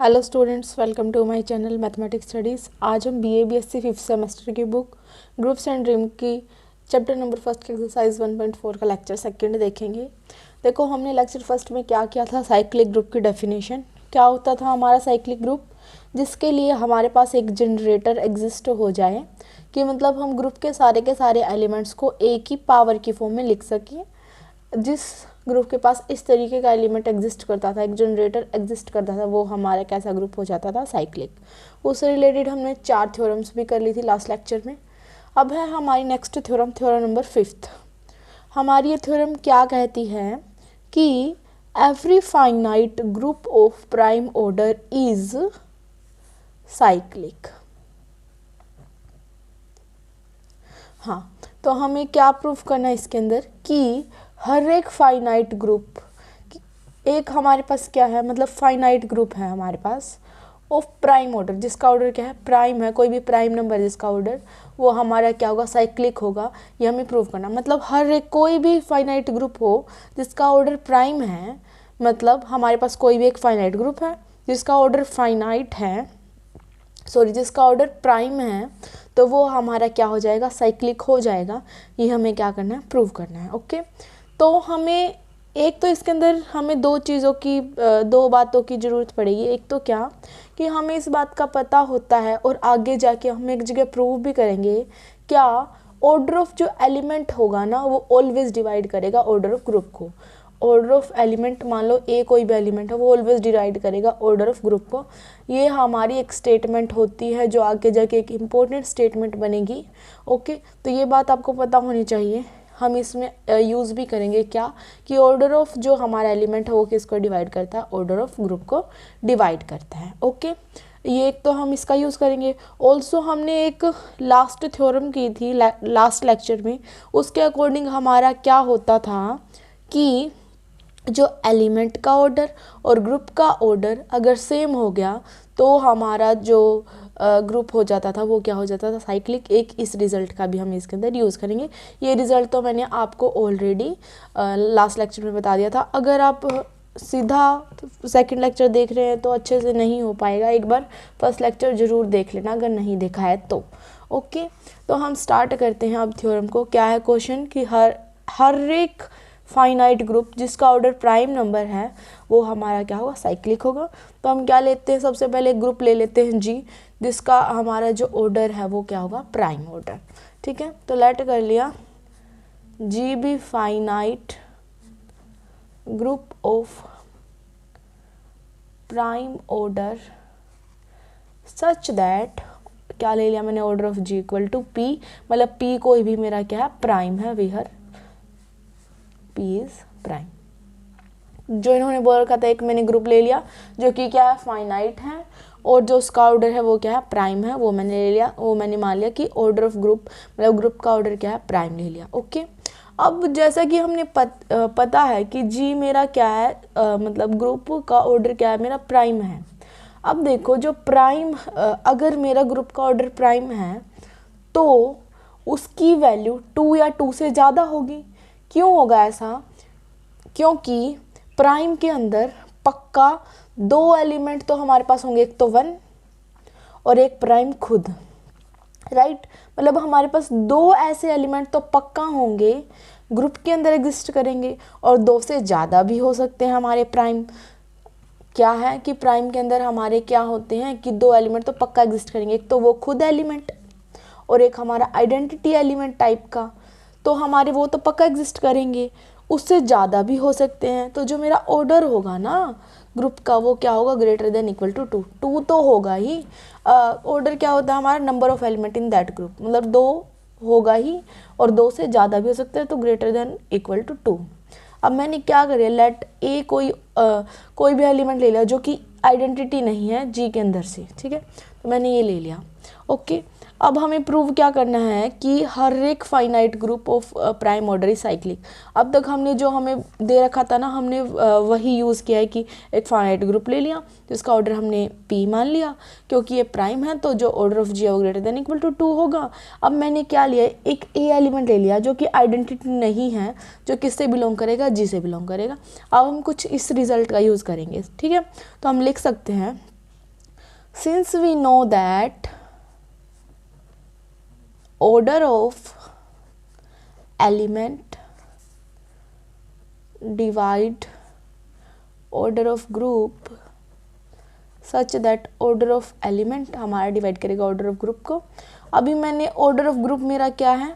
Hello students, welcome to my channel mathematics studies. आज हम BA BSc fifth semester की book groups and dream की chapter number first exercise 1.4 का lecture second देखेंगे। देखो, हमने लेक्चर फर्स्ट में क्या किया था, साइक्लिक ग्रुप की डेफिनेशन। क्या होता था हमारा साइक्लिक ग्रुप? जिसके लिए हमारे पास एक जनरेटर एग्जिस्ट हो जाए कि मतलब हम ग्रुप के सारे एलिमेंट्स को एक ही पावर की फॉर्म में लिख सकें। जिस ग्रुप के पास इस तरीके का एलिमेंट एग्जिस्ट करता था, एक जनरेटर एग्जिस्ट करता था, वो हमारा कैसा ग्रुप हो जाता था, साइक्लिक। उससे रिलेटेड हमने 4 थ्योरम्स भी कर ली थी लास्ट लेक्चर में। अब है हमारी नेक्स्ट थ्योरम, थ्योरम नंबर 5। हमारी ये थ्योरम क्या कहती है कि every finite group of prime order is cyclic. हाँ, तो हमें क्या प्रूफ करना है इसके अंदर कि हर एक फाइनाइट ग्रुप, एक हमारे पास क्या है, मतलब फाइनाइट ग्रुप है हमारे पास ऑफ प्राइम ऑर्डर, जिसका ऑर्डर क्या है, प्राइम है। कोई भी प्राइम नंबर जिसका ऑर्डर, वो हमारा क्या होगा, साइक्लिक होगा। ये हमें प्रूव करना। मतलब हर एक कोई भी फाइनाइट ग्रुप हो जिसका ऑर्डर प्राइम है, मतलब हमारे पास कोई भी एक फाइनाइट ग्रुप है जिसका ऑर्डर फाइनाइट है, जिसका ऑर्डर प्राइम है, तो वो हमारा क्या हो जाएगा, साइक्लिक हो जाएगा। ये हमें क्या करना है, प्रूव करना है। ओके, तो हमें एक तो इसके अंदर हमें दो बातों की ज़रूरत पड़ेगी। एक तो क्या कि हमें इस बात का पता होता है और आगे जाके हम एक जगह प्रूव भी करेंगे, क्या ऑर्डर ऑफ जो एलिमेंट होगा ना, वो ऑलवेज डिवाइड करेगा ऑर्डर ऑफ ग्रुप को। ऑर्डर ऑफ एलिमेंट, मान लो ए कोई भी एलिमेंट है, वो ऑलवेज डिवाइड करेगा ऑर्डर ऑफ ग्रुप को। ये हमारी एक स्टेटमेंट होती है जो आगे जाके एक इम्पोर्टेंट स्टेटमेंट बनेगी। ओके, तो ये बात आपको पता होनी चाहिए। हम इसमें यूज़ भी करेंगे क्या कि ऑर्डर ऑफ जो हमारा एलिमेंट है वो किसको डिवाइड करता है, ऑर्डर ऑफ ग्रुप को डिवाइड करता है। ओके, ये एक तो हम इसका यूज़ करेंगे। ऑल्सो हमने एक लास्ट थ्योरम की थी लास्ट लेक्चर में, उसके अकॉर्डिंग हमारा क्या होता था कि जो एलिमेंट का ऑर्डर और ग्रुप का ऑर्डर अगर सेम हो गया तो हमारा जो ग्रुप हो जाता था वो क्या हो जाता था, साइक्लिक। एक इस रिज़ल्ट का भी हम इसके अंदर यूज़ करेंगे। ये रिज़ल्ट तो मैंने आपको ऑलरेडी लास्ट लेक्चर में बता दिया था। अगर आप सीधा सेकंड लेक्चर देख रहे हैं तो अच्छे से नहीं हो पाएगा, एक बार फर्स्ट लेक्चर ज़रूर देख लेना अगर नहीं देखा है तो। ओके, तो हम स्टार्ट करते हैं अब थ्योरम को। क्या है क्वेश्चन कि हर एक फाइनाइट ग्रुप जिसका ऑर्डर प्राइम नंबर है वो हमारा क्या होगा, साइक्लिक होगा। तो हम क्या लेते हैं, सबसे पहले ग्रुप ले लेते हैं जी, जिसका हमारा जो ऑर्डर है वो क्या होगा, प्राइम ऑर्डर। ठीक है, तो लेट कर लिया G be finite group of prime order such that, क्या ले लिया मैंने, order of G equal to P, मतलब पी कोई भी मेरा क्या है, प्राइम है, विहर पी इज प्राइम। जो इन्होंने बोल रखा था, एक मैंने ग्रुप ले लिया जो कि क्या है, फाइनाइट है, और जो उसका ऑर्डर है वो क्या है, प्राइम है, वो मैंने ले लिया। वो मैंने मान लिया कि ऑर्डर ऑफ ग्रुप, मतलब ग्रुप का ऑर्डर क्या है, प्राइम ले लिया। ओके, अब जैसा कि हमने पता है कि जी मेरा क्या है, मतलब ग्रुप का ऑर्डर क्या है, मेरा प्राइम है। अब देखो, जो प्राइम, अगर मेरा ग्रुप का ऑर्डर प्राइम है तो उसकी वैल्यू 2 या 2 से ज़्यादा होगी। क्यों होगा ऐसा? क्योंकि प्राइम के अंदर पक्का 2 एलिमेंट तो हमारे पास होंगे, एक तो 1 और एक प्राइम खुद, राइट। मतलब हमारे पास 2 ऐसे एलिमेंट तो पक्का होंगे, ग्रुप के अंदर एग्जिस्ट करेंगे, और 2 से ज़्यादा भी हो सकते हैं हमारे प्राइम। क्या है कि प्राइम के अंदर हमारे क्या होते हैं कि 2 एलिमेंट तो पक्का एग्जिस्ट करेंगे, एक तो वो खुद एलिमेंट और एक हमारा आइडेंटिटी एलिमेंट टाइप का, तो हमारे वो तो पक्का एग्जिस्ट करेंगे। उससे ज़्यादा भी हो सकते हैं, तो जो मेरा ऑर्डर होगा ना ग्रुप का, वो क्या होगा, ग्रेटर देन इक्वल टू 2। 2 तो होगा ही। ऑर्डर क्या होता है हमारा, number of element in that group, मतलब 2 होगा ही, और 2 से ज़्यादा भी हो सकते हैं, तो ग्रेटर देन इक्वल टू 2। अब मैंने क्या करें, लेट ए कोई भी एलिमेंट ले लिया जो कि आइडेंटिटी नहीं है जी के अंदर से, ठीक है, तो मैंने ये ले लिया। ओके, अब हमें प्रूव क्या करना है कि हर एक finite group of prime order is cyclic. अब तक हमने जो हमें दे रखा था ना, हमने वही यूज़ किया है कि एक फाइनाइट ग्रुप ले लिया जिसका ऑर्डर हमने पी मान लिया, क्योंकि ये प्राइम है तो जो ऑर्डर ऑफ जी है वो ग्रेटर देन इक्वल टू 2 होगा। अब मैंने क्या लिया, एक ए एलिमेंट ले लिया जो कि आइडेंटिटी नहीं है, जो किससे बिलोंग करेगा, जी से बिलोंग करेगा। अब हम कुछ इस रिजल्ट का यूज़ करेंगे, ठीक है। तो हम लिख सकते हैं since we know that order of element divide order of group such that order of element हमारा डिवाइड करेगा ऑर्डर ऑफ ग्रुप को। अभी मैंने ऑर्डर ऑफ ग्रुप मेरा क्या है,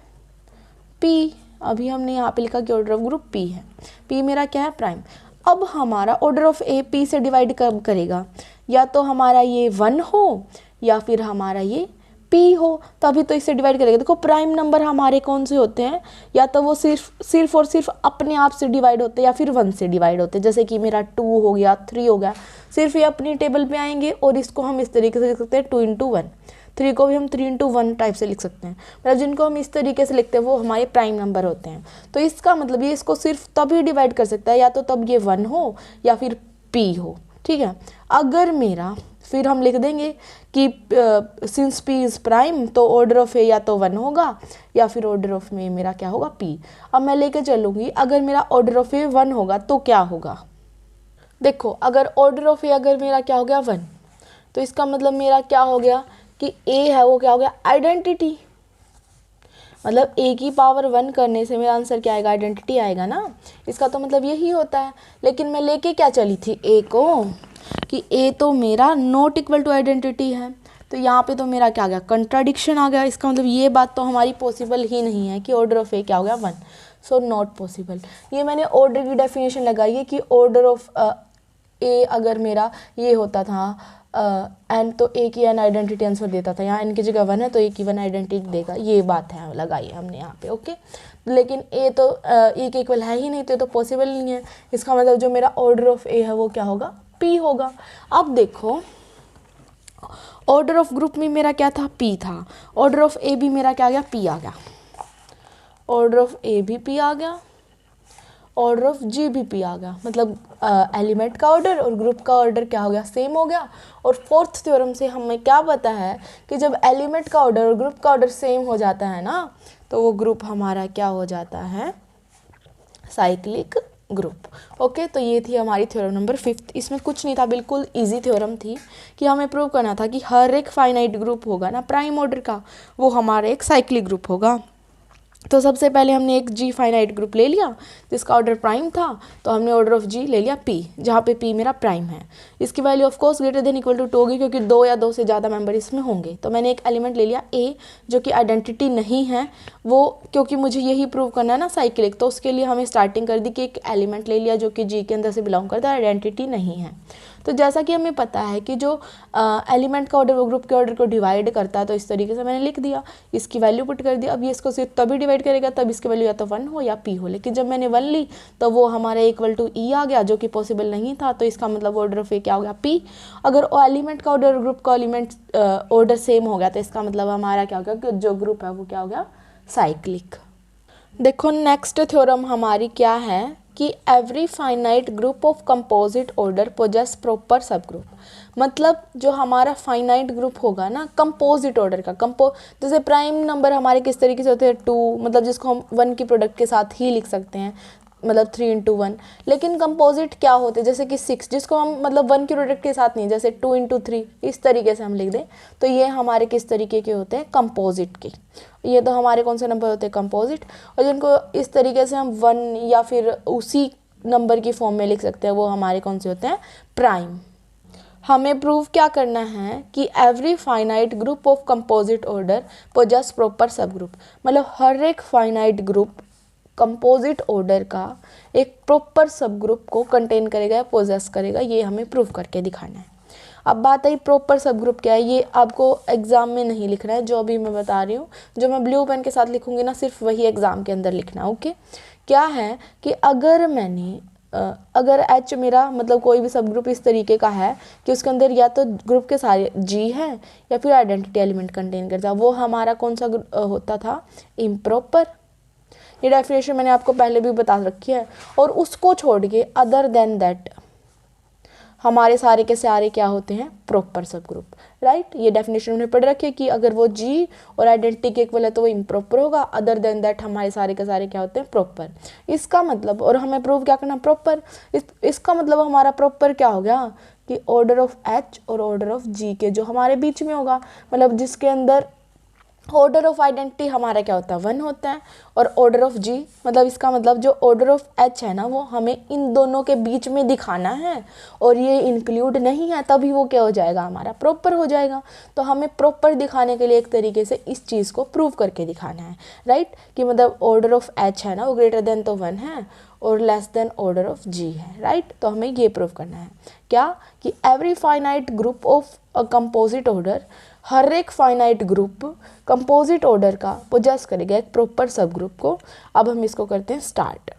पी। अभी हमने यहाँ पे लिखा कि ऑर्डर ऑफ ग्रुप पी है, पी मेरा क्या है, प्राइम। अब हमारा ऑर्डर ऑफ ए पी से डिवाइड कब करेगा, या तो हमारा ये 1 हो या फिर हमारा ये पी हो, तभी तो इससे डिवाइड करेगा। देखो प्राइम नंबर हमारे कौन से होते हैं, या तो वो सिर्फ और सिर्फ अपने आप से डिवाइड होते हैं या फिर 1 से डिवाइड होते हैं। जैसे कि मेरा 2 हो गया, 3 हो गया, सिर्फ ये अपनी टेबल पे आएंगे और इसको हम इस तरीके से लिख सकते हैं 2 into 1। 3 को भी हम 3 into 1 टाइप से लिख सकते हैं। मतलब जिनको हम इस तरीके से लिखते हैं वो हमारे प्राइम नंबर होते हैं। तो इसका मतलब ये इसको सिर्फ तभी डिवाइड कर सकता है या तो तब ये 1 हो या फिर पी हो, ठीक है। अगर मेरा फिर हम लिख देंगे कि सिंस पी इज़ प्राइम तो ऑर्डर ऑफ ए या तो 1 होगा या फिर ऑर्डर ऑफ ए मेरा क्या होगा, पी। अब मैं लेके चलूँगी, अगर मेरा ऑर्डर ऑफ ए 1 होगा तो क्या होगा। देखो अगर ऑर्डर ऑफ ए अगर मेरा क्या हो गया 1, तो इसका मतलब मेरा क्या हो गया कि ए है वो क्या हो गया, आइडेंटिटी। मतलब ए की पावर 1 करने से मेरा आंसर क्या आएगा, आइडेंटिटी आएगा ना। इसका तो मतलब यही होता है। लेकिन मैं लेके क्या चली थी ए को कि ए तो मेरा नॉट इक्वल टू आइडेंटिटी है, तो यहाँ पे तो मेरा क्या आ गया, कंट्राडिक्शन आ गया। इसका मतलब ये बात तो हमारी पॉसिबल ही नहीं है कि ऑर्डर ऑफ ए क्या हो गया 1, सो नॉट पॉसिबल। ये मैंने ऑर्डर की डेफिनेशन लगाई है कि ऑर्डर ऑफ ए अगर मेरा ये होता था एन, तो ए की एन आइडेंटिटी आंसर देता था। यहाँ एन की जगह 1 है तो ए की 1 आइडेंटिटी देगा, ये बात है लगाई है हमने यहाँ पे, ओके। लेकिन ए तो ए के इक्वल है ही नहीं, तो पॉसिबल नहीं है। इसका मतलब जो मेरा ऑर्डर ऑफ ए है वो क्या होगा, पी होगा। अब देखो ऑर्डर ऑफ ग्रुप में मेरा क्या था, पी था। ऑर्डर ऑफ ए भी मेरा क्या आ गया, पी आ गया। ऑर्डर ऑफ ए भी पी आ गया, ऑर्डर ऑफ जी भी पी आ गया। मतलब एलिमेंट का ऑर्डर और ग्रुप का ऑर्डर क्या हो गया, सेम हो गया। और फोर्थ थ्योरम से हमें क्या पता है कि जब एलिमेंट का ऑर्डर और ग्रुप का ऑर्डर सेम हो जाता है ना, तो वो ग्रुप हमारा क्या हो जाता है, साइक्लिक ग्रुप। ओके, तो ये थी हमारी थ्योरम नंबर 5। इसमें कुछ नहीं था, बिल्कुल इजी थ्योरम थी कि हमें प्रूव करना था कि हर एक फाइनाइट ग्रुप होगा ना प्राइम ऑर्डर का, वो हमारा एक साइक्लिक ग्रुप होगा। तो सबसे पहले हमने एक जी फाइनाइट ग्रुप ले लिया जिसका ऑर्डर प्राइम था, तो हमने ऑर्डर ऑफ जी ले लिया पी, जहाँ पे पी मेरा प्राइम है। इसकी value of course greater than equal to 2 होगी क्योंकि 2 या 2 से ज़्यादा मेंबर इसमें होंगे। तो मैंने एक एलिमेंट ले लिया ए जो कि आइडेंटिटी नहीं है, वो क्योंकि मुझे यही प्रूव करना है ना साइक्लिक, तो उसके लिए हमें स्टार्टिंग कर दी कि एक एलिमेंट ले लिया जो कि जी के अंदर से बिलोंग करता है, आइडेंटिटी नहीं है। तो जैसा कि हमें पता है कि जो एलिमेंट का ऑर्डर वो ग्रुप के ऑर्डर को डिवाइड करता है, तो इस तरीके से मैंने लिख दिया, इसकी वैल्यू पुट कर दी। अब ये इसको सिर्फ तभी डिवाइड करेगा तब इसकी वैल्यू या तो 1 हो या पी हो। लेकिन जब मैंने 1 ली तो वो हमारा इक्वल टू ई आ गया जो कि पॉसिबल नहीं था, तो इसका मतलब ऑर्डर ऑफ ए क्या हो गया, पी। अगर एलिमेंट का ऑर्डर ग्रुप का एलिमेंट ऑर्डर सेम हो गया तो इसका मतलब हमारा क्या हो गया कि जो ग्रुप है वो क्या हो गया, साइक्लिक। देखो नेक्स्ट थ्योरम हमारी क्या है कि every finite group of composite order possess proper subgroup. मतलब जो हमारा फाइनाइट ग्रुप होगा ना कंपोजिट ऑर्डर का, जैसे प्राइम नंबर हमारे किस तरीके से होते हैं 2, मतलब जिसको हम 1 की प्रोडक्ट के साथ ही लिख सकते हैं, मतलब 3 into 1। लेकिन कंपोजिट क्या होते हैं, जैसे कि 6 जिसको हम मतलब 1 की प्रोडक्ट के साथ नहीं, जैसे 2 into 3 इस तरीके से हम लिख दें, तो ये हमारे किस तरीके के होते हैं, कंपोजिट के। ये तो हमारे कौन से नंबर होते हैं, कंपोजिट। और जिनको इस तरीके से हम 1 या फिर उसी नंबर की फॉर्म में लिख सकते हैं, वो हमारे कौन से होते हैं, प्राइम। हमें प्रूव क्या करना है कि every finite group of composite order possess proper subgroup. मतलब हर एक फाइनाइट ग्रुप कंपोजिट ऑर्डर का एक प्रॉपर सब ग्रुप को कंटेन करेगा या पोजेस करेगा, ये हमें प्रूव करके दिखाना है। अब बात आई प्रॉपर सब ग्रुप क्या है, ये आपको एग्जाम में नहीं लिखना है, जो अभी मैं बता रही हूँ, जो मैं ब्लू पेन के साथ लिखूंगी ना, सिर्फ वही एग्जाम के अंदर लिखना। ओके, क्या है कि अगर एच मेरा मतलब कोई भी सब ग्रुप इस तरीके का है कि उसके अंदर या तो ग्रुप के सारे जी हैं या फिर आइडेंटिटी एलिमेंट कंटेन करता है, वो हमारा कौन सा होता था, इम्प्रॉपर। ये डेफिनेशन मैंने आपको पहले भी बता रखी है। और उसको छोड़ के अदर देन दैट हमारे सारे के सारे क्या होते हैं, प्रॉपर सब ग्रुप, राइट। ये डेफिनेशन हमने पढ़ रखी है कि अगर वो जी और आइडेंटिटी के इक्वल है तो वो इम्प्रॉपर होगा, अदर देन दैट हमारे सारे के सारे क्या होते हैं, प्रॉपर। इसका मतलब, और हमें प्रूव क्या करना, प्रॉपर। इसका मतलब हमारा प्रॉपर क्या हो गया कि ऑर्डर ऑफ एच और ऑर्डर ऑफ जी के जो हमारे बीच में होगा, मतलब जिसके अंदर ऑर्डर ऑफ आइडेंटिटी हमारा क्या होता है 1 होता है, और ऑर्डर ऑफ जी मतलब इसका मतलब जो ऑर्डर ऑफ एच है ना वो हमें इन दोनों के बीच में दिखाना है और ये इंक्लूड नहीं है, तभी वो क्या हो जाएगा हमारा प्रॉपर हो जाएगा। तो हमें प्रॉपर दिखाने के लिए एक तरीके से इस चीज़ को प्रूव करके दिखाना है, राइट, कि मतलब ऑर्डर ऑफ एच है ना वो ग्रेटर देन तो 1 है और लेस देन ऑर्डर ऑफ जी है, राइट। तो हमें ये प्रूव करना है क्या, कि every finite group of a composite order, हर एक फाइनाइट ग्रुप कंपोजिट ऑर्डर का पोजेस करेगा एक प्रॉपर सब ग्रुप को। अब हम इसको करते हैं स्टार्ट।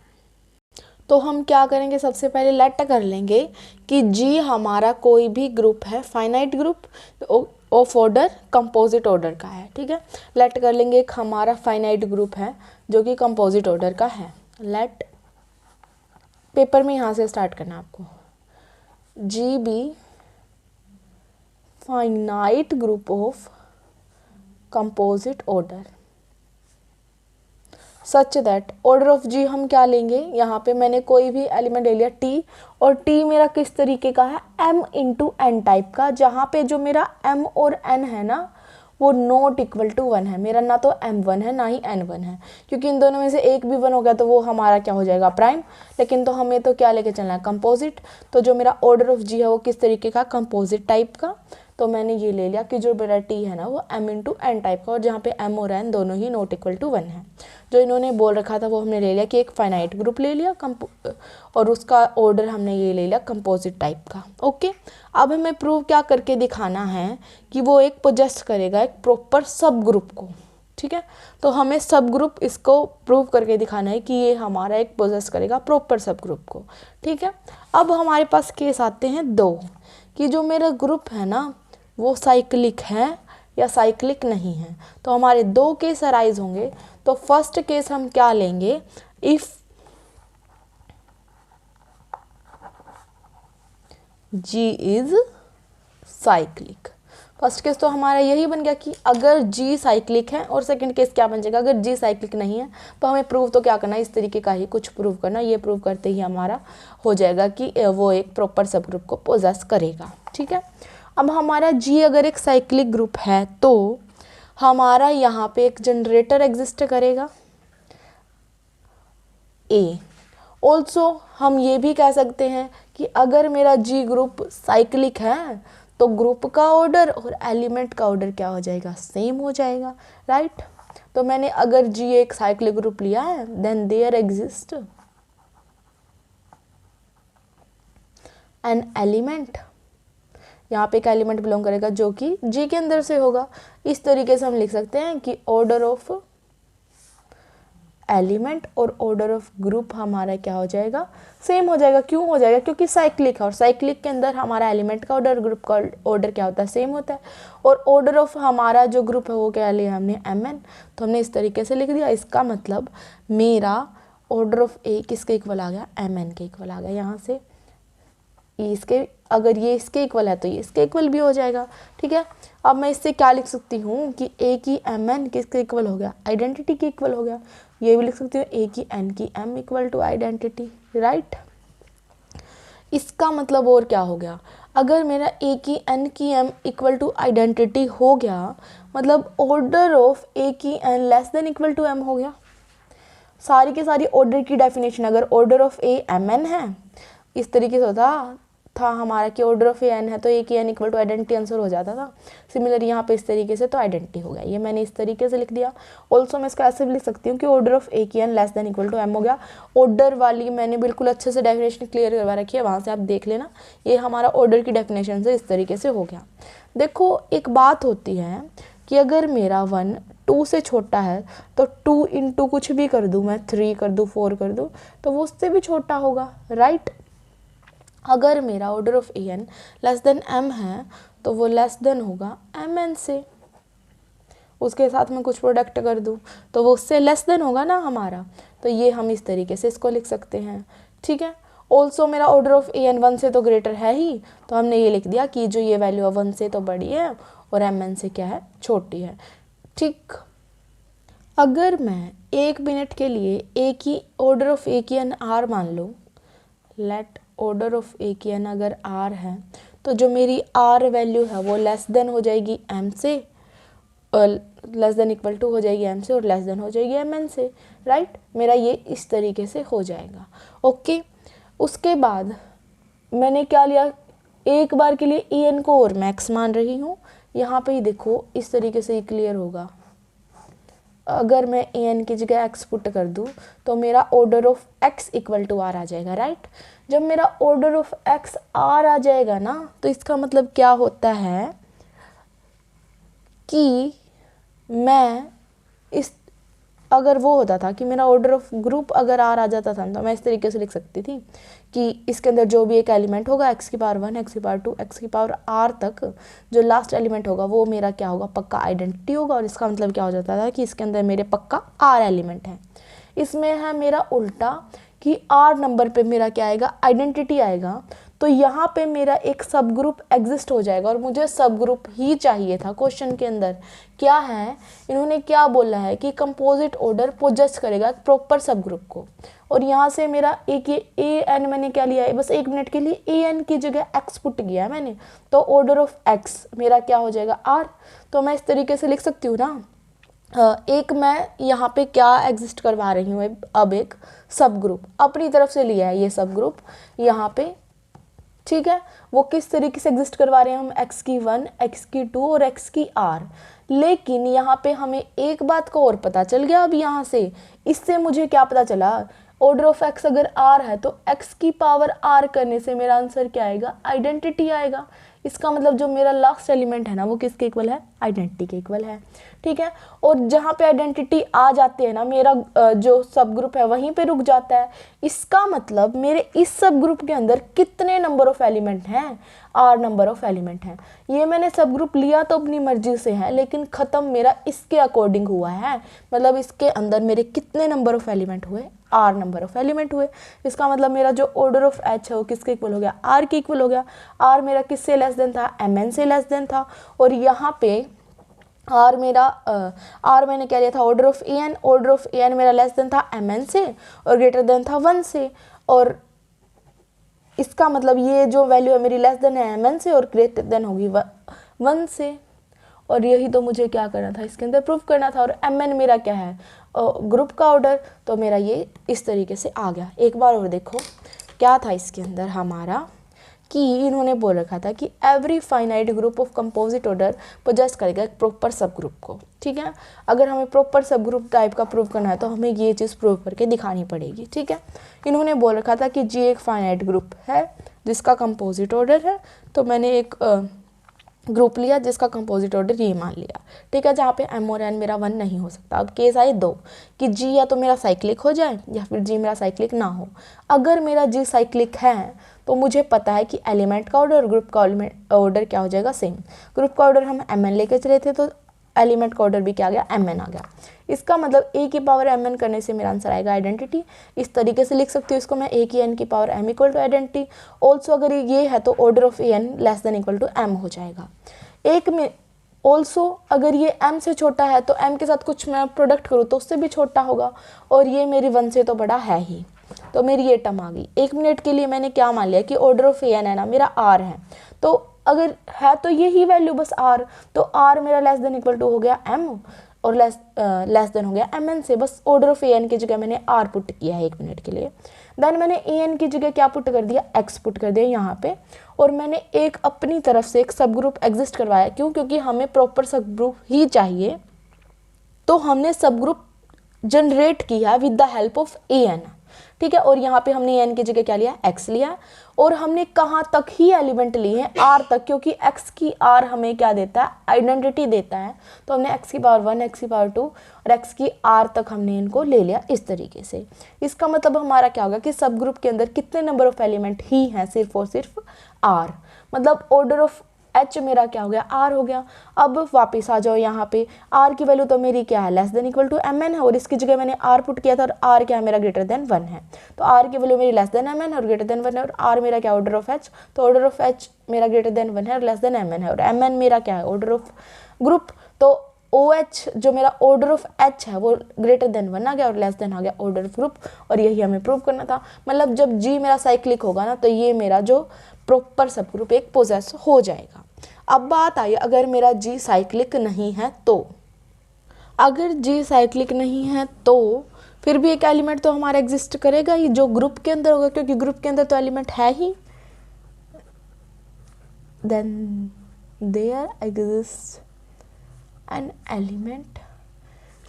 तो हम क्या करेंगे, सबसे पहले लेट कर लेंगे कि जी हमारा कोई भी ग्रुप है finite group of order composite order का है, ठीक है। लेट कर लेंगे एक हमारा फाइनाइट ग्रुप है जो कि कंपोजिट ऑर्डर का है। लेट पेपर में यहाँ से स्टार्ट करना आपको, G be finite group of composite order such that order of G हम क्या लेंगे, यहाँ पे मैंने कोई भी एलिमेंट ले लिया टी, और टी मेरा किस तरीके का है m इंटू एन टाइप का, जहाँ पे जो मेरा m और n है ना वो नॉट इक्वल टू 1 है, मेरा ना तो m1 है ना ही n1 है, क्योंकि इन दोनों में से एक भी 1 हो गया तो वो हमारा क्या हो जाएगा प्राइम। लेकिन तो हमें तो क्या लेके चलना है कंपोजिट, तो जो मेरा ऑर्डर ऑफ जी है वो किस तरीके का कंपोजिट टाइप का, तो मैंने ये ले लिया कि जो मेरा टी है ना वो m इंटू एन टाइप का, और जहाँ पे m और n दोनों ही नॉट इक्वल टू 1 है। जो इन्होंने बोल रखा था वो हमने ले लिया कि एक फाइनाइट ग्रुप ले लिया और उसका ऑर्डर हमने ये ले लिया कंपोजिट टाइप का, ओके। अब हमें प्रूव क्या करके दिखाना है कि वो एक पोजेस करेगा एक प्रॉपर सब ग्रुप को, ठीक है। तो हमें सब ग्रुप इसको प्रूव करके दिखाना है कि ये हमारा एक पोजेस करेगा प्रॉपर सब ग्रुप को, ठीक है। अब हमारे पास केस आते हैं 2 कि जो मेरा ग्रुप है ना वो साइक्लिक है या साइक्लिक नहीं है। तो हमारे 2 केस अराइज होंगे। तो फर्स्ट केस हम क्या लेंगे, if G is cyclic. First case तो हमारा यही बन गया कि अगर जी साइक्लिक है, और सेकंड केस क्या बन जाएगा, अगर जी साइक्लिक नहीं है तो हमें प्रूव तो क्या करना है, इस तरीके का ही कुछ प्रूव करना। ये प्रूव करते ही हमारा हो जाएगा कि वो एक प्रॉपर सब ग्रुप को पोजेस करेगा, ठीक है। अब हमारा जी अगर एक साइक्लिक ग्रुप है तो हमारा यहाँ पे एक जनरेटर एग्जिस्ट करेगा ए। ऑल्सो हम ये भी कह सकते हैं कि अगर मेरा जी ग्रुप साइक्लिक है तो ग्रुप का ऑर्डर और एलिमेंट का ऑर्डर क्या हो जाएगा, सेम हो जाएगा, राइट। तो मैंने अगर जी एक साइक्लिक ग्रुप लिया है then there exist an element, यहाँ पे एक एलिमेंट बिलोंग करेगा जो कि जी के अंदर से होगा। इस तरीके से हम लिख सकते हैं कि ऑर्डर ऑफ एलिमेंट और ऑर्डर ऑफ ग्रुप हमारा क्या हो जाएगा, सेम हो जाएगा। क्यों हो जाएगा, क्योंकि साइक्लिक है और साइक्लिक के अंदर हमारा एलिमेंट का ऑर्डर ग्रुप का ऑर्डर क्या होता है, सेम होता है। और ऑर्डर ऑफ हमारा जो ग्रुप है वो क्या लिया हमने mn, तो हमने इस तरीके से लिख दिया। इसका मतलब मेरा ऑर्डर ऑफ ए किसके इक्वल आ गया, mn के इक्वल आ गया। यहाँ से इसके अगर ये इसके इक्वल है तो ये इसके इक्वल भी हो जाएगा, ठीक है। अब मैं इससे क्या लिख सकती हूँ कि ए की mn किसके इक्वल हो गया, आइडेंटिटी के इक्वल हो गया। ये भी लिख सकती हूँ ए की n की m equal to identity, right. इसका मतलब और क्या हो गया, अगर मेरा ए की n की m इक्वल टू आइडेंटिटी हो गया मतलब ऑर्डर ऑफ ए की n less than equal to m हो गया। सारी के सारी ऑर्डर की डेफिनेशन अगर ऑर्डर ऑफ ए mn है, इस तरीके से होता था हमारा कि ऑर्डर ऑफ ए एन है तो ए की N equal to identity answer हो जाता था। सिमिलर यहाँ पे इस तरीके से तो आइडेंटिटी हो गया, ये मैंने इस तरीके से लिख दिया। ऑल्सो मैं इसको ऐसे भी लिख सकती हूँ कि ऑर्डर ऑफ ए की N less than equal to M हो गया। ऑर्डर वाली मैंने बिल्कुल अच्छे से डेफिनेशन क्लियर करवा रखी है, वहाँ से आप देख लेना। ये हमारा ऑर्डर की डेफिनेशन से इस तरीके से हो गया। देखो एक बात होती है कि अगर मेरा 1 2 से छोटा है तो 2 इंटू कुछ भी कर दूँ, मैं 3 कर दूँ 4 कर दूँ तो वो उससे भी छोटा होगा, राइट। अगर मेरा order of A N less than M है तो वो लेस देन होगा एम एन से। उसके साथ में कुछ प्रोडक्ट कर दूँ तो वो उससे लेस देन होगा ना हमारा। तो ये हम इस तरीके से इसको लिख सकते हैं, ठीक है। ऑल्सो मेरा ऑर्डर ऑफ ए एन 1 से तो ग्रेटर है ही, तो हमने ये लिख दिया कि जो ये वैल्यू 1 से तो बड़ी है और एम एन से क्या है, छोटी है, ठीक। अगर मैं 1 मिनट के लिए ए की ऑर्डर ऑफ ए की एन आर मान लूँ, लेट ऑर्डर ऑफ ए की एन अगर आर है तो जो मेरी आर वैल्यू है वो लेस देन हो जाएगी एम से, लेस देन इक्वल टू हो जाएगी एम से, और लेस देन हो जाएगी एम एन से, राइट। मेरा ये इस तरीके से हो जाएगा। ओके, उसके बाद मैंने क्या लिया, एक बार के लिए ए एन को और मैक्स मान रही हूँ। यहाँ पे ही देखो इस तरीके से क्लियर होगा। अगर मैं ए एन की जगह एक्स पुट कर दूँ तो मेरा order of x equal to R आ जाएगा, राइट। जब मेरा ऑर्डर ऑफ एक्स आर आ जाएगा ना, तो इसका मतलब क्या होता है कि मैं इस, अगर वो होता था कि मेरा ऑर्डर ऑफ ग्रुप अगर आर आ जाता था तो मैं इस तरीके से लिख सकती थी कि इसके अंदर जो भी एक एलिमेंट होगा एक्स की पावर 1, एक्स की पावर 2, एक्स की पावर आर तक, जो लास्ट एलिमेंट होगा वो मेरा क्या होगा, पक्का आइडेंटिटी होगा। और इसका मतलब क्या हो जाता था कि इसके अंदर मेरे पक्का आर एलिमेंट है। इसमें है मेरा उल्टा कि आर नंबर पे मेरा क्या आएगा, आइडेंटिटी आएगा। तो यहाँ पे मेरा एक सब ग्रुप एग्जिस्ट हो जाएगा, और मुझे सब ग्रुप ही चाहिए था। क्वेश्चन के अंदर क्या है, इन्होंने क्या बोला है कि कंपोजिट ऑर्डर पोजेस करेगा प्रॉपर सब ग्रुप को। और यहाँ से मेरा एक ये ए एन मैंने क्या लिया है, बस 1 मिनट के लिए ए एन की जगह एक्स पुट किया है मैंने, तो ऑर्डर ऑफ एक्स मेरा क्या हो जाएगा, आर। तो मैं इस तरीके से लिख सकती हूँ ना, एक मैं यहाँ पे क्या एग्जिस्ट करवा रही हूँ, अब एक सब ग्रुप अपनी तरफ से लिया है, ये सब ग्रुप यहाँ पे, ठीक है। वो किस तरीके से एग्जिस्ट करवा रहे हैं हम, एक्स की 1, एक्स की 2 और एक्स की आर। लेकिन यहाँ पे हमें एक बात को और पता चल गया। अब यहाँ से इससे मुझे क्या पता चला, ऑर्डर ऑफ एक्स अगर आर है तो एक्स की पावर आर करने से मेरा आंसर क्या आएगा, आइडेंटिटी आएगा। इसका मतलब जो मेरा लास्ट एलिमेंट है ना, वो किसके इक्वल है, आइडेंटिटी के इक्वल है, ठीक है। और जहाँ पे आइडेंटिटी आ जाते हैं ना, मेरा जो सब ग्रुप है वहीं पे रुक जाता है। इसका मतलब मेरे इस सब ग्रुप के अंदर कितने नंबर ऑफ एलिमेंट हैं, आर नंबर ऑफ एलिमेंट हैं। ये मैंने सब ग्रुप लिया तो अपनी मर्जी से है, लेकिन ख़त्म मेरा इसके अकॉर्डिंग हुआ है। मतलब इसके अंदर मेरे कितने नंबर ऑफ एलिमेंट हुए, आर नंबर ऑफ एलिमेंट हुए। इसका मतलब मेरा जो ऑर्डर ऑफ एच है वो किसके इक्वल हो गया, आर के इक्वल हो गया। आर मेरा किससे लेस देन था, एम एन से लेस देन था। और यहाँ पे आर मेरा आर मैंने क्या लिया था, order of A N. Order of A N मेरा लेस देन था एम एन से और ग्रेटर देन था 1 से। और इसका मतलब ये जो वैल्यू है मेरी लेस देन है एम एन से और ग्रेटर देन होगी 1 से। और यही तो मुझे क्या करना था, इसके अंदर प्रूफ करना था। और एम एन मेरा क्या है, ग्रुप का ऑर्डर। तो मेरा ये इस तरीके से आ गया। एक बार और देखो क्या था इसके अंदर हमारा, कि इन्होंने बोल रखा था कि every finite group of composite order possess करेगा एक प्रॉपर सब ग्रुप को, ठीक है। अगर हमें प्रॉपर सब ग्रुप टाइप का प्रूव करना है तो हमें ये चीज़ प्रूव करके दिखानी पड़ेगी, ठीक है। इन्होंने बोल रखा था कि जी एक फाइनाइट ग्रुप है जिसका कंपोजिट ऑर्डर है। तो मैंने एक ग्रुप लिया जिसका कंपोजिट ऑर्डर ये मान लिया, ठीक है, जहाँ पे एम और एन मेरा 1 नहीं हो सकता। अब केस आए 2 कि जी या तो मेरा साइक्लिक हो जाए या फिर जी मेरा साइक्लिक ना हो। अगर मेरा जी साइक्लिक है तो मुझे पता है कि एलिमेंट का ऑर्डर और ग्रुप का ऑर्डर क्या हो जाएगा, सेम। ग्रुप का ऑर्डर हम एम एन लेके चले थे तो एलिमेंट का ऑर्डर भी क्या आ गया, एम एन आ गया। इसका मतलब ए की पावर एम एन करने से मेरा आंसर आएगा आइडेंटिटी। इस तरीके से लिख सकती हूँ इसको मैं, ए की एन की power M equal to identity. Also अगर ये है तो order of A N less than equal to M हो जाएगा। एक में ऑल्सो अगर ये m से छोटा है तो m के साथ कुछ मैं प्रोडक्ट करूँ तो उससे भी छोटा होगा, और ये मेरी 1 से तो बड़ा है ही। तो मेरी ये टर्म आ गई। 1 मिनट के लिए मैंने क्या मान लिया कि ऑर्डर ऑफ ए एन है ना मेरा r है, तो अगर है तो यही वैल्यू बस r, तो r मेरा लेस देन इक्वल टू हो गया m और लेस देन हो गया एम एन से। बस ऑर्डर ऑफ ए एन की जगह मैंने r पुट किया है 1 मिनट के लिए। देन मैंने ए एन की जगह क्या पुट कर दिया, x पुट कर दिया यहाँ पे। और मैंने एक अपनी तरफ से एक सब ग्रुप एग्जिस्ट करवाया। क्यों, क्योंकि हमें प्रॉपर सब ग्रुप ही चाहिए। तो हमने सब ग्रुप जनरेट किया with the help of A N, ठीक है। और यहाँ पे हमने एन की जगह क्या लिया, एक्स लिया। और हमने कहाँ तक ही एलिमेंट लिए हैं, आर तक, क्योंकि एक्स की आर हमें क्या देता है, आइडेंटिटी देता है। तो हमने एक्स की पावर 1, एक्स की पावर 2 और एक्स की आर तक हमने इनको ले लिया इस तरीके से। इसका मतलब हमारा क्या होगा कि सब ग्रुप के अंदर कितने नंबर ऑफ एलिमेंट ही हैं, सिर्फ और सिर्फ आर। मतलब ऑर्डर ऑफ एच मेरा क्या हो गया, आर हो गया। अब वापस आ जाओ यहाँ पे, आर की वैल्यू तो मेरी क्या है, less than equal to M N है। और इसकी जगह मैंने आर पुट किया था और आर क्या है मेरा, ग्रेटर देन 1 है। तो आर की वैल्यू मेरी लेस देन एम एन और ग्रेटर देन 1 है। और आर मेरा क्या, ऑर्डर ऑफ एच। तो ऑर्डर ऑफ एच मेरा ग्रेटर देन 1 है और लेस देन एम एन है। और एम एन मेरा क्या है, ऑर्डर ऑफ ग्रुप। तो ओ एच जो मेरा ऑर्डर ऑफ एच है वो ग्रेटर देन 1 आ गया और लेस देन आ गया ऑर्डर ऑफ ग्रुप। और यही हमें प्रूव करना था। मतलब जब जी मेरा साइक्लिक होगा ना तो ये मेरा जो प्रॉपर सब ग्रुप एक पोजेस हो जाएगा। अब बात आई अगर मेरा जी साइक्लिक नहीं है तो, अगर जी साइक्लिक नहीं है तो फिर भी एक एलिमेंट तो हमारा एग्जिस्ट करेगा ही जो ग्रुप के अंदर होगा, क्योंकि ग्रुप के अंदर तो एलिमेंट है ही। Then there exist an element,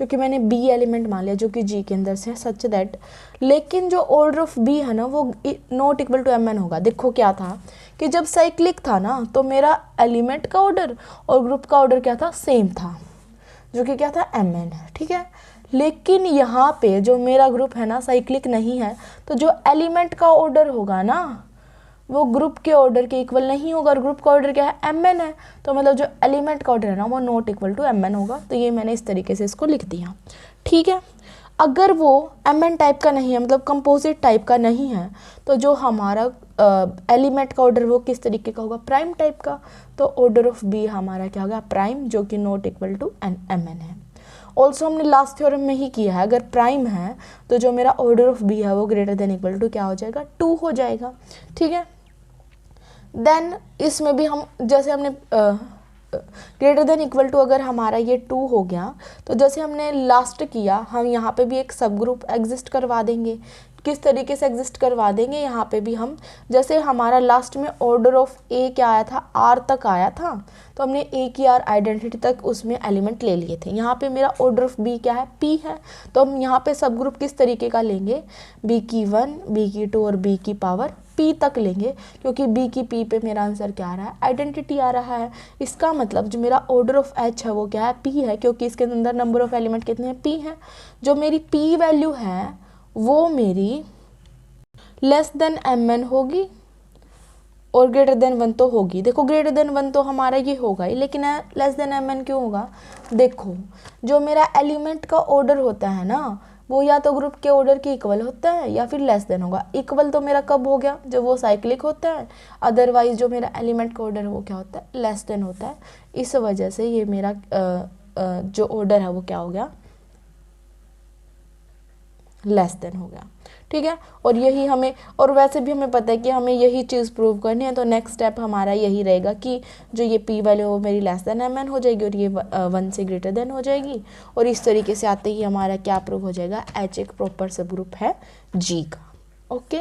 जो कि मैंने बी एलिमेंट मान लिया जो कि जी के अंदर से है, सच दैट, लेकिन जो ऑर्डर ऑफ बी है ना वो not equal to M N होगा। देखो क्या था कि जब साइक्लिक था ना तो मेरा एलिमेंट का ऑर्डर और ग्रुप का ऑर्डर क्या था, सेम था, जो कि क्या था, एम एन, ठीक है। लेकिन यहाँ पे जो मेरा ग्रुप है ना साइक्लिक नहीं है, तो जो एलिमेंट का ऑर्डर होगा ना वो ग्रुप के ऑर्डर के इक्वल नहीं होगा, और ग्रुप का ऑर्डर क्या है, एम एन है, तो मतलब जो एलिमेंट का ऑर्डर है ना वो not equal to M N होगा। तो ये मैंने इस तरीके से इसको लिख दिया, ठीक है। अगर वो एम एन टाइप का नहीं है, मतलब कंपोजिट टाइप का नहीं है, तो जो हमारा एलिमेंट का ऑर्डर वो किस तरीके का होगा, प्राइम टाइप का। तो ऑर्डर ऑफ बी हमारा क्या होगा, प्राइम, जो कि not equal to M N है। ऑल्सो हमने लास्ट थ्योरम में ही किया है, अगर प्राइम है तो जो मेरा ऑर्डर ऑफ बी है वो ग्रेटर देन इक्वल टू क्या हो जाएगा, 2 हो जाएगा, ठीक है। देन इसमें भी हम जैसे हमने ग्रेटर देन इक्वल टू अगर हमारा ये 2 हो गया, तो जैसे हमने लास्ट किया हम यहाँ पे भी एक सब ग्रुप एग्जिस्ट करवा देंगे। किस तरीके से एग्जिस्ट करवा देंगे, यहाँ पे भी हम जैसे हमारा लास्ट में ऑर्डर ऑफ ए क्या आया था, आर तक आया था, तो हमने ए की आर आइडेंटिटी तक उसमें एलिमेंट ले लिए थे। यहाँ पे मेरा ऑर्डर ऑफ बी क्या है, पी है, तो हम यहाँ पे सब ग्रुप किस तरीके का लेंगे, बी की 1, बी की 2 और बी की पावर पी तक लेंगे, क्योंकि बी की पी पे मेरा आंसर क्या आ रहा है, आइडेंटिटी आ रहा है। इसका मतलब जो मेरा ऑर्डर ऑफ एच है वो क्या है, पी है, क्योंकि इसके अंदर नंबर ऑफ एलिमेंट कितने हैं, पी है। जो मेरी पी वैल्यू है वो मेरी लेस देन एम एन होगी और ग्रेटर देन 1 तो होगी। देखो ग्रेटर देन 1 तो हमारा ये होगा ही, लेकिन लेस देन एम एन क्यों होगा, देखो जो मेरा एलिमेंट का ऑर्डर होता है ना वो या तो ग्रुप के ऑर्डर के इक्वल होता है या फिर लेस देन होगा। इक्वल तो मेरा कब हो गया, जब वो साइक्लिक होता है, अदरवाइज जो मेरा एलिमेंट का ऑर्डर है वो क्या होता है, लेस देन होता है। इस वजह से ये मेरा जो ऑर्डर है वो क्या हो गया, लेस देन हो गया, ठीक है। और यही हमें, और वैसे भी हमें पता है कि हमें यही चीज़ प्रूव करनी है, तो नेक्स्ट स्टेप हमारा यही रहेगा कि जो ये पी वैल्यू वो मेरी लेस देन एम एन हो जाएगी और ये 1 से ग्रेटर देन हो जाएगी। और इस तरीके से आते ही हमारा क्या प्रूव हो जाएगा, एच एक प्रॉपर सब ग्रुप है जी का। ओके,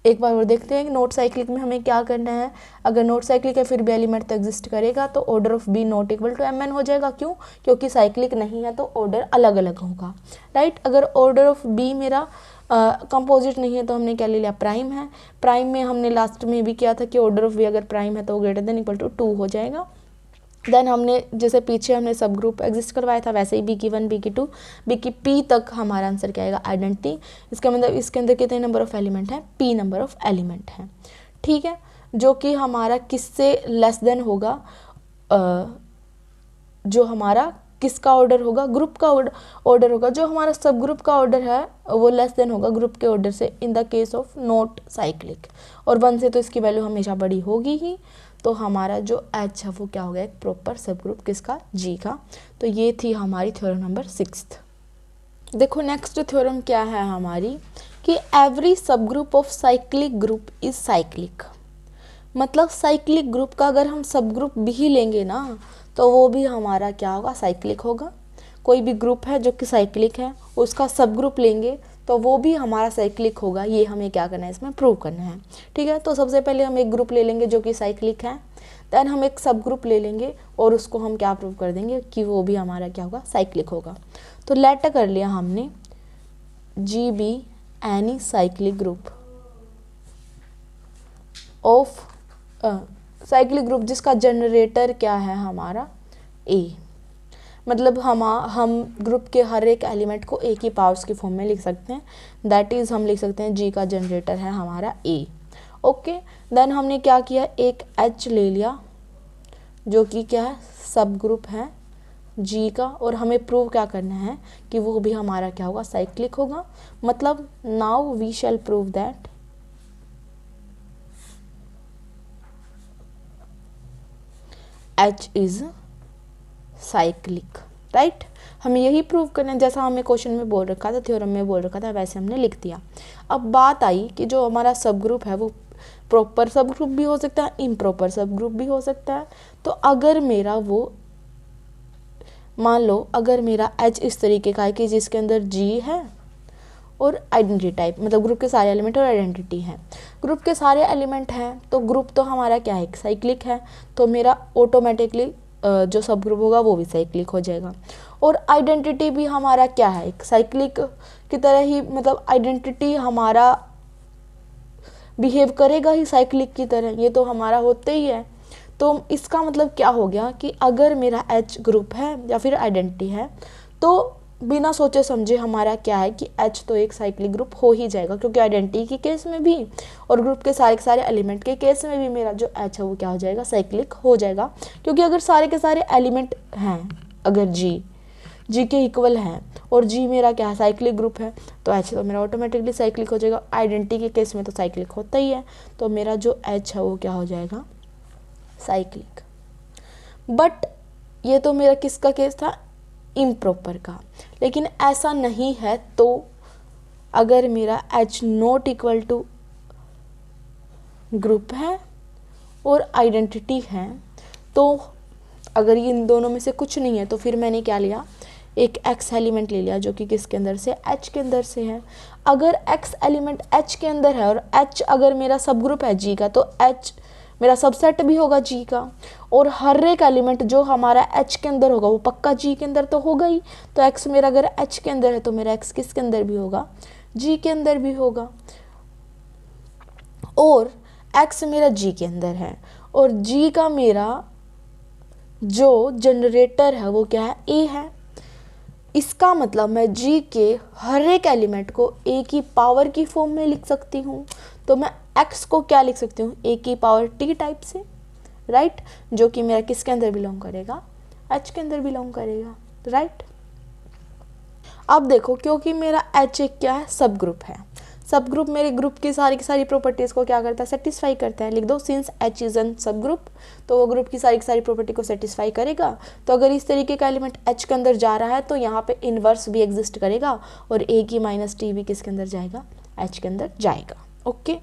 एक बार और देखते हैं कि नोट साइक्लिक में हमें क्या करना है। अगर नोट साइक्लिक है फिर भी एलिमेंट तो एग्जिस्ट करेगा, तो order of B not equal to M N हो जाएगा। क्यों, क्योंकि साइक्लिक नहीं है तो ऑर्डर अलग अलग होगा, राइट। अगर ऑर्डर ऑफ बी मेरा कंपोजिट नहीं है तो हमने क्या ले लिया, प्राइम है। प्राइम में हमने लास्ट में भी किया था कि ऑर्डर ऑफ बी अगर प्राइम है तो वो ग्रेटर देन इक्वल टू 2 हो जाएगा। देन हमने जैसे पीछे हमने सब ग्रुप एग्जिस्ट करवाया था वैसे ही बी की 1, बी की 2, बी की पी तक हमारा आंसर क्या आएगा, आइडेंटिटी। इसका मतलब इसके अंदर कितने नंबर ऑफ एलिमेंट है, पी नंबर ऑफ एलिमेंट है, ठीक है। जो कि हमारा किससे लेस देन होगा, जो हमारा किसका ऑर्डर होगा, ग्रुप का ऑर्डर होगा। जो हमारा सब ग्रुप का ऑर्डर है वो लेस देन होगा ग्रुप के ऑर्डर से in the case of not cyclic, और 1 से तो इसकी वैल्यू हमेशा बड़ी होगी ही। तो हमारा जो एच है वो क्या हो गया, एक प्रॉपर सब ग्रुप किसका, जी का। तो ये थी हमारी थ्योरम नंबर 6। देखो नेक्स्ट थ्योरम क्या है हमारी, कि एवरी सब group of cyclic group is cyclic. मतलब साइक्लिक ग्रुप का अगर हम सब ग्रुप भी लेंगे ना तो वो भी हमारा क्या होगा, साइक्लिक होगा। कोई भी ग्रुप है जो कि साइक्लिक है उसका सब ग्रुप लेंगे तो वो भी हमारा साइक्लिक होगा। ये हमें क्या करना है, इसमें प्रूव करना है, ठीक है। तो सबसे पहले हम एक ग्रुप ले लेंगे जो कि साइक्लिक है, देन हम एक सब ग्रुप ले लेंगे और उसको हम क्या प्रूव कर देंगे कि वो भी हमारा क्या होगा, साइक्लिक होगा। तो लेट कर लिया हमने G be any cyclic group of cyclic group जिसका जनरेटर क्या है हमारा, ए। मतलब हम ग्रुप के हर एक एलिमेंट को ए की पावर्स की फॉर्म में लिख सकते हैं, दैट इज़ हम लिख सकते हैं जी का जनरेटर है हमारा ए। ओके, देन हमने क्या किया, एक एच ले लिया जो कि क्या है, सब ग्रुप है जी का, और हमें प्रूव क्या करना है कि वो भी हमारा क्या होगा, साइक्लिक होगा। मतलब now we shall prove that H is cyclic, right. हमें यही प्रूव करना है, जैसा हमें क्वेश्चन में बोल रखा था, थ्योरम में बोल रखा था, वैसे हमने लिख दिया। अब बात आई कि जो हमारा सब ग्रुप है वो प्रॉपर सब ग्रुप भी हो सकता है, इम्प्रॉपर सब ग्रुप भी हो सकता है। तो अगर मेरा वो, मान लो अगर मेरा H इस तरीके का है कि जिसके अंदर G है और आइडेंटिटी टाइप, मतलब ग्रुप के सारे एलिमेंट और आइडेंटिटी हैं, ग्रुप के सारे एलिमेंट हैं, तो ग्रुप तो हमारा क्या है, साइक्लिक है, तो मेरा ऑटोमेटिकली जो सब ग्रुप होगा वो भी साइक्लिक हो जाएगा। और आइडेंटिटी भी हमारा क्या है, एक साइक्लिक की तरह ही, मतलब आइडेंटिटी हमारा बिहेव करेगा ही साइक्लिक की तरह, ये तो हमारा होते ही है। तो इसका मतलब क्या हो गया कि अगर मेरा H ग्रुप है या फिर आइडेंटिटी है, तो बिना सोचे समझे हमारा क्या है कि H तो एक साइक्लिक ग्रुप हो ही जाएगा, क्योंकि आइडेंटिटी के केस में भी और ग्रुप के सारे एलिमेंट के केस में भी मेरा जो H है वो क्या हो जाएगा, साइक्लिक हो जाएगा। क्योंकि अगर सारे के सारे एलिमेंट हैं, अगर G के इक्वल है और G मेरा क्या है, साइक्लिक ग्रुप है, तो H तो मेरा ऑटोमेटिकली साइक्लिक हो जाएगा। आइडेंटिटी के केस में तो साइक्लिक होता ही है, तो मेरा जो H है वो क्या हो जाएगा, साइक्लिक। बट ये तो मेरा किसका केस था, इम्प्रॉपर का। लेकिन ऐसा नहीं है, तो अगर मेरा H not equal to group है और आइडेंटिटी है, तो अगर ये इन दोनों में से कुछ नहीं है, तो फिर मैंने क्या लिया, एक X एलिमेंट ले लिया जो कि किसके अंदर से, H के अंदर से है। अगर X एलिमेंट H के अंदर है और H अगर मेरा सब ग्रुप है G का, तो H मेरा सबसेट भी होगा G का, और हर एक एलिमेंट जो हमारा H के अंदर होगा वो पक्का G के अंदर तो होगा ही। तो X मेरा अगर H के अंदर है तो मेरा X किसके अंदर भी होगा, G के अंदर भी होगा। और X मेरा G के अंदर है और G का मेरा जो जनरेटर है वो क्या है, A है। इसका मतलब मैं G के हर एक एलिमेंट को A की पावर की फॉर्म में लिख सकती हूँ। तो मैं X को क्या लिख सकती हूँ, A की पावर T टाइप से, राइट, जो कि मेरा किसके अंदर बिलोंग करेगा, H के अंदर बिलोंग करेगा, राइट। अब देखो, क्योंकि मेरा H एक क्या है, सब ग्रुप है, सब ग्रुप मेरे ग्रुप की सारी प्रॉपर्टीज़ को क्या करता है, सेटिस्फाई करता है। लिख दो, सिंस H इज एन सब ग्रुप, तो वो ग्रुप की सारी प्रॉपर्टी को सेटिस्फाई करेगा। तो अगर इस तरीके का एलिमेंट H के अंदर जा रहा है तो यहाँ पे इन्वर्स भी एग्जिस्ट करेगा और A की माइनस T भी किसके अंदर जाएगा, H के अंदर जाएगा। ओके,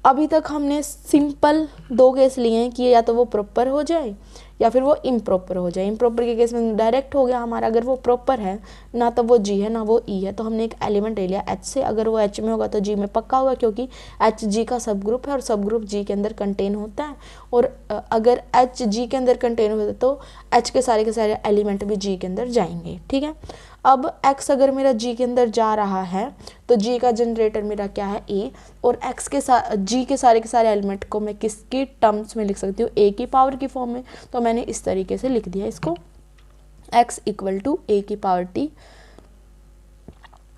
अभी तक हमने सिंपल दो केस लिए हैं कि या तो वो प्रॉपर हो जाए या फिर वो इम्प्रॉपर हो जाए। इम्प्रॉपर के केस में डायरेक्ट हो गया हमारा, अगर वो प्रॉपर है, ना तो वो G है ना वो E है, तो हमने एक एलिमेंट ले लिया H से। अगर वो H में होगा तो G में पक्का होगा, क्योंकि H G का सब ग्रुप है और सब ग्रुप G के अंदर कंटेन होता है। और अगर H G के अंदर कंटेन होता है तो H के सारे एलिमेंट भी G के अंदर जाएंगे, ठीक है। अब X अगर मेरा G के अंदर जा रहा है तो G का जनरेटर मेरा क्या है, A, और X के साथ G के सारे एलिमेंट को मैं किसकी टर्म्स में लिख सकती हूँ, A की पावर की फॉर्म में। तो मैंने इस तरीके से लिख दिया इसको, X इक्वल टू A की पावर T,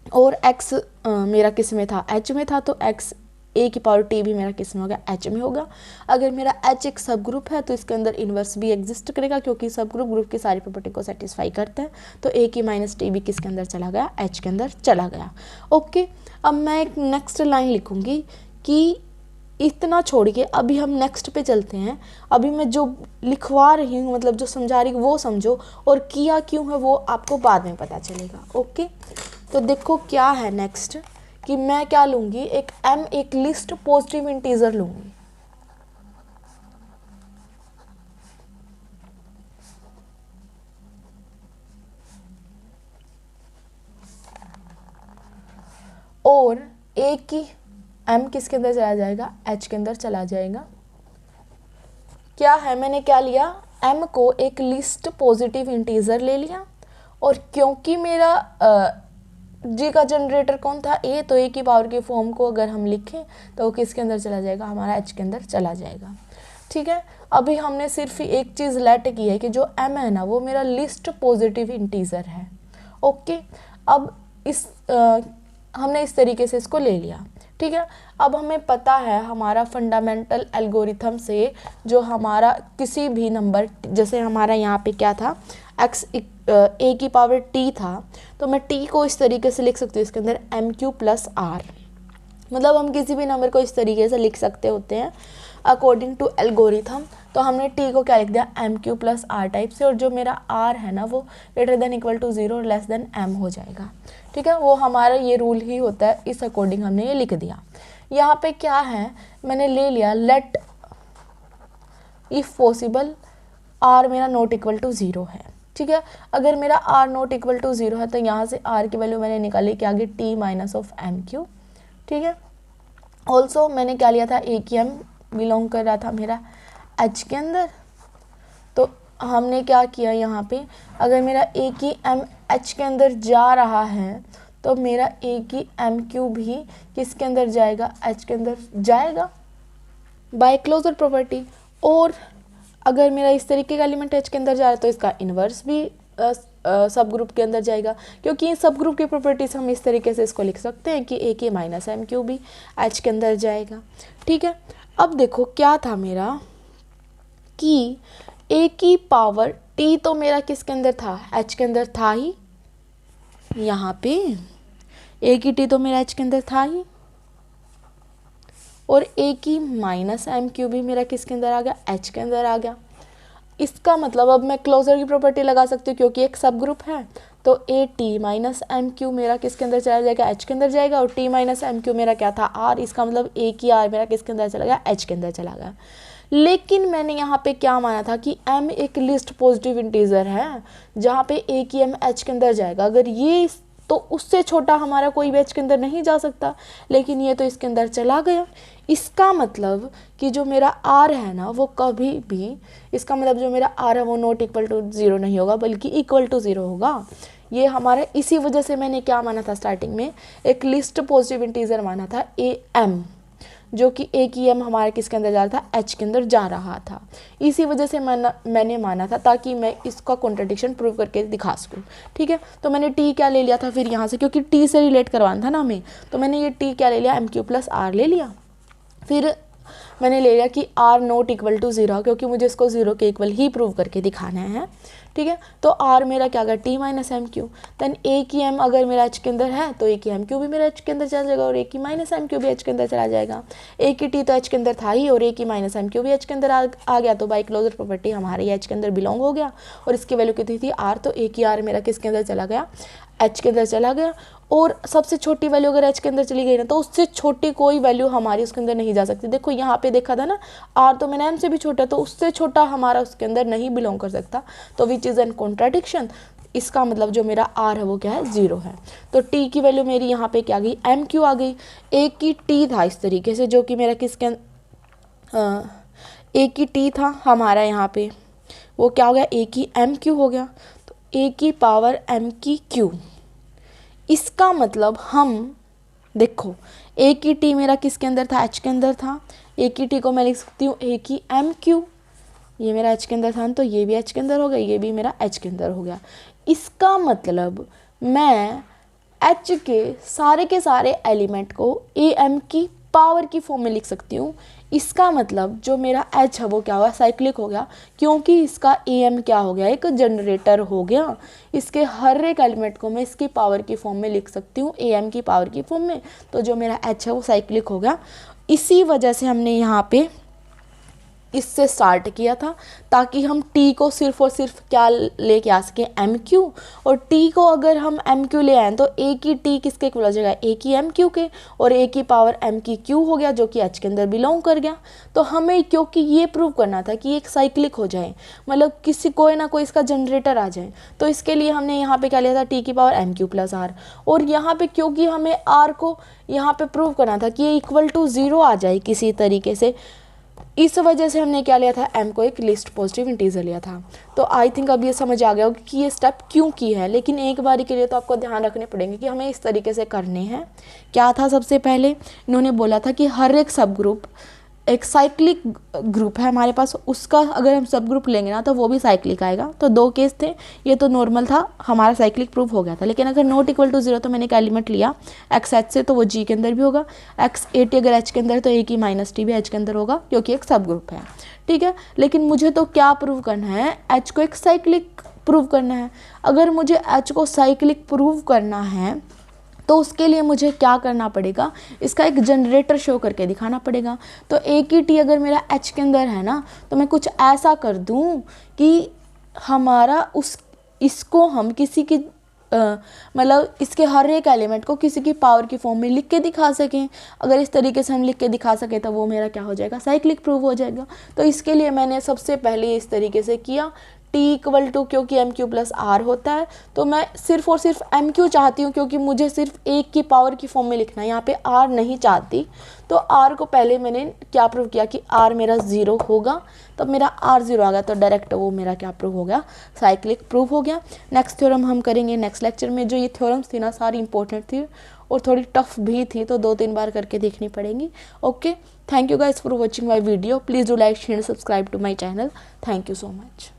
और X मेरा किस में था, H में था, तो X A की पावर T भी मेरा किस में होगा, H में होगा। अगर मेरा H एक सब ग्रुप है तो इसके अंदर इन्वर्स भी एग्जिस्ट करेगा, क्योंकि सब ग्रुप की सारी प्रॉपर्टी को सेटिस्फाई करता है। तो A की माइनस T भी किसके अंदर चला गया, H के अंदर चला गया। ओके, अब मैं एक नेक्स्ट लाइन लिखूंगी कि इतना छोड़ के अभी हम नेक्स्ट पे चलते हैं। अभी मैं जो लिखवा रही हूँ, मतलब जो समझा रही हूँ वो समझो, और किया क्यों है वो आपको बाद में पता चलेगा। ओके, तो देखो क्या है नेक्स्ट, कि मैं क्या लूँगी, एक M, एक लिस्ट पॉजिटिव इंटीजर लूँगी। और एक की M किसके अंदर चला जाएगा, H के अंदर चला जाएगा। क्या है, मैंने क्या लिया, M को एक लिस्ट पॉजिटिव इंटीजर ले लिया, और क्योंकि मेरा G का जनरेटर कौन था, A, तो A की पावर की फॉर्म को अगर हम लिखें तो वो किसके अंदर चला जाएगा, हमारा H के अंदर चला जाएगा। ठीक है, अभी हमने सिर्फ एक चीज़ लेट की है कि जो M है ना वो मेरा लिस्ट पॉजिटिव इंटीजर है। ओके, अब हमने इस तरीके से इसको ले लिया। ठीक है, अब हमें पता है हमारा फंडामेंटल एल्गोरिथम से, जो हमारा किसी भी नंबर, जैसे हमारा यहाँ पे क्या था, x A की पावर T था, तो मैं T को इस तरीके से लिख सकती हूँ, इसके अंदर MQ प्लस R। मतलब हम किसी भी नंबर को इस तरीके से लिख सकते होते हैं अकॉर्डिंग टू एल्गोरिथम। तो हमने T को क्या लिख दिया, MQ प्लस R टाइप से, और जो मेरा R है ना वो ग्रेटर देन इक्वल टू 0 और लेस देन M हो जाएगा। ठीक है, वो हमारा ये रूल ही होता है, इस अकॉर्डिंग हमने ये लिख दिया। यहाँ पे क्या है, मैंने ले लिया लेट इफ़ पॉसिबल आर मेरा नॉट इक्वल टू 0 है, ठीक है। अगर मेरा आर नॉट इक्वल टू 0 है तो यहाँ से आर की वैल्यू मैंने निकाली कि आगे T minus of M Q, ठीक है। ऑल्सो मैंने क्या लिया था, ए की एम बिलोंग कर रहा था मेरा एच के अंदर, तो हमने क्या किया यहाँ पे, अगर मेरा ए की एम एच के अंदर जा रहा है तो मेरा ए की एम क्यू भी किसके अंदर जाएगा, एच के अंदर जाएगा बाय क्लोजर प्रॉपर्टी। और अगर मेरा इस तरीके का एलिमेंट एच के अंदर जा रहा है तो इसका इन्वर्स भी सब ग्रुप के अंदर जाएगा, क्योंकि सब ग्रुप की प्रॉपर्टीज हम इस तरीके से इसको लिख सकते हैं कि ए के माइनस एम क्यू भी एच के अंदर जाएगा, ठीक है। अब देखो क्या था मेरा कि ए की पावर टी तो मेरा किसके अंदर था, एच के अंदर था ही, यहाँ पे ए की टी तो मेरा एच के अंदर था ही, और ए की माइनस एम क्यू भी मेरा किसके अंदर आ गया, एच के अंदर आ गया। इसका मतलब अब मैं क्लोजर की प्रॉपर्टी लगा सकती हूँ, क्योंकि एक सब ग्रुप है तो A T minus M Q मेरा किसके अंदर चला जाएगा, एच के अंदर जाएगा, और टी माइनस एम क्यू मेरा क्या था, आर, इसका मतलब ए की आर मेरा किसके अंदर चला गया, एच के अंदर चला गया। लेकिन मैंने यहाँ पे क्या माना था कि m एक लिस्ट पॉजिटिव इंटीजर है जहाँ पे a की m h के अंदर जाएगा, अगर ये तो उससे छोटा हमारा कोई भी h के अंदर नहीं जा सकता, लेकिन ये तो इसके अंदर चला गया। इसका मतलब कि जो मेरा r है ना वो कभी भी, इसका मतलब जो मेरा r है वो नॉट इक्वल टू 0 नहीं होगा बल्कि इक्वल टू 0 होगा। ये हमारे इसी वजह से मैंने क्या माना था, स्टार्टिंग में एक लिस्ट पॉजिटिव इंटीजर माना था am, जो कि ए की एम हमारे किसके अंदर जा रहा था, एच के अंदर जा रहा था। इसी वजह से मैंने माना था ताकि मैं इसका कॉन्ट्रडिक्शन प्रूव करके दिखा सकूँ, ठीक है। तो मैंने टी क्या ले लिया था फिर यहाँ से, क्योंकि टी से रिलेट करवाना था ना हमें, तो मैंने ये टी क्या ले लिया, एम क्यू प्लस आर ले लिया। फिर मैंने ले लिया कि आर नॉट इक्वल टू 0, क्योंकि मुझे इसको 0 के इक्वल ही प्रूव करके दिखाना है, ठीक है। तो आर मेरा क्या गया, T minus M Q, then A की एम अगर मेरा एच के अंदर है तो ए की एम क्यू भी मेरा एच के अंदर चला जाएगा, और ए की माइनस एम क्यू भी एच के अंदर चला जाएगा। ए की टी तो एच के अंदर था ही, और ए की माइनस एम क्यू भी एच के अंदर आ गया, तो बाई क्लोजर प्रॉपर्टी हमारे एच के अंदर बिलोंग हो गया, और इसकी वैल्यू कितनी थी, आर, तो ए की आर मेरा किसके अंदर चला गया, एच के अंदर चला गया। और सबसे छोटी वैल्यू अगर एच के अंदर चली गई ना तो उससे छोटी कोई वैल्यू हमारी उसके अंदर नहीं जा सकती। देखो यहाँ पे देखा था ना, आर तो मैंने एम से भी छोटा, तो उससे छोटा हमारा उसके अंदर नहीं बिलोंग कर सकता, तो विच इज़ एन कॉन्ट्राडिक्शन। इसका मतलब जो मेरा आर है वो क्या है, 0 है। तो टी की वैल्यू मेरी यहाँ पे क्या आ गई, एम क्यू आ गई। ए की टी था इस तरीके से, जो कि मेरा किसके ए की टी था हमारा यहाँ पे, वो क्या हो गया, ए की एम क्यू हो गया, तो ए की पावर एम की क्यू। इसका मतलब हम देखो ए की टी मेरा किसके अंदर था, एच के अंदर था, ए की टी को मैं लिख सकती हूँ ए की एम क्यू, ये मेरा एच के अंदर था तो ये भी एच के अंदर हो गया, ये भी मेरा एच के अंदर हो गया। इसका मतलब मैं एच के सारे एलिमेंट को ए एम की पावर की फॉर्म में लिख सकती हूँ। इसका मतलब जो मेरा एच है वो क्या हुआ, साइक्लिक हो गया, क्योंकि इसका ए एम क्या हो गया, एक जनरेटर हो गया। इसके हर एक एलिमेंट को मैं इसकी पावर की फॉर्म में लिख सकती हूँ, ए एम की पावर की फॉर्म में, तो जो मेरा एच है वो साइक्लिक हो गया। इसी वजह से हमने यहाँ पे इससे स्टार्ट किया था, ताकि हम टी को सिर्फ और सिर्फ क्या लेके आ सकें, एम क्यू, और टी को अगर हम एम क्यू ले आए तो ए की टी किसके इक्वल हो जाएगा, ए की एम क्यू के, और ए की पावर एम की क्यू हो गया, जो कि एच के अंदर बिलोंग कर गया। तो हमें क्योंकि ये प्रूव करना था कि एक साइक्लिक हो जाए, मतलब किसी कोई ना कोई इसका जनरेटर आ जाए, तो इसके लिए हमने यहाँ पे क्या लिया था, टी की power M Q plus R. और यहाँ पे क्योंकि हमें आर को यहाँ पे प्रूव करना था कि ये इक्वल टू 0 आ जाए किसी तरीके से, इस वजह से हमने क्या लिया था, m को एक लिस्ट पॉजिटिव इंटीजर लिया था। तो आई थिंक अब ये समझ आ गया होगा कि ये स्टेप क्यों की है, लेकिन एक बारी के लिए तो आपको ध्यान रखने पड़ेंगे कि हमें इस तरीके से करने हैं। क्या था, सबसे पहले इन्होंने बोला था कि हर एक सब ग्रुप एक साइक्लिक ग्रुप है हमारे पास, उसका अगर हम सब ग्रुप लेंगे ना तो वो भी साइक्लिक आएगा। तो 2 केस थे, ये तो नॉर्मल था, हमारा साइक्लिक प्रूफ हो गया था। लेकिन अगर नॉट इक्वल टू 0 तो मैंने एक एलिमेंट लिया एक्स एच से, तो वो जी के अंदर भी होगा, एक्स ए टी अगर एच के अंदर तो ए की माइनस टी भी एच के अंदर होगा, क्योंकि एक सब ग्रुप है, ठीक है। लेकिन मुझे तो क्या प्रूव करना है, एच को एक साइक्लिक प्रूव करना है। अगर मुझे एच को साइक्लिक प्रूव करना है तो उसके लिए मुझे क्या करना पड़ेगा, इसका एक जनरेटर शो करके दिखाना पड़ेगा। तो ए की टी अगर मेरा एच के अंदर है ना, तो मैं कुछ ऐसा कर दूं कि हमारा इसको हम किसी की मतलब इसके हर एक एलिमेंट को किसी की पावर की फॉर्म में लिख के दिखा सकें। अगर इस तरीके से हम लिख के दिखा सकें तो वो मेरा क्या हो जाएगा, साइक्लिक प्रूफ हो जाएगा। तो इसके लिए मैंने सबसे पहले इस तरीके से किया, टी इक्वल टू, क्योंकि एम क्यू प्लस आर होता है तो मैं सिर्फ और सिर्फ एम क्यू चाहती हूँ, क्योंकि मुझे सिर्फ एक की पावर की फॉर्म में लिखना है, यहाँ पे आर नहीं चाहती। तो आर को पहले मैंने क्या प्रूव किया कि आर मेरा 0 होगा, तब मेरा आर 0 आ गया तो डायरेक्ट वो मेरा क्या प्रूव हो गया, साइक्लिक प्रूव हो गया। नेक्स्ट थ्योरम हम करेंगे नेक्स्ट लेक्चर में। जो ये थ्योरम्स थी ना सारी इंपॉर्टेंट थी और थोड़ी टफ भी थी, तो 2-3 बार करके देखनी पड़ेंगी। Okay, thank you guys for watching my video. Please do like share subscribe to my channel. Thank you so much.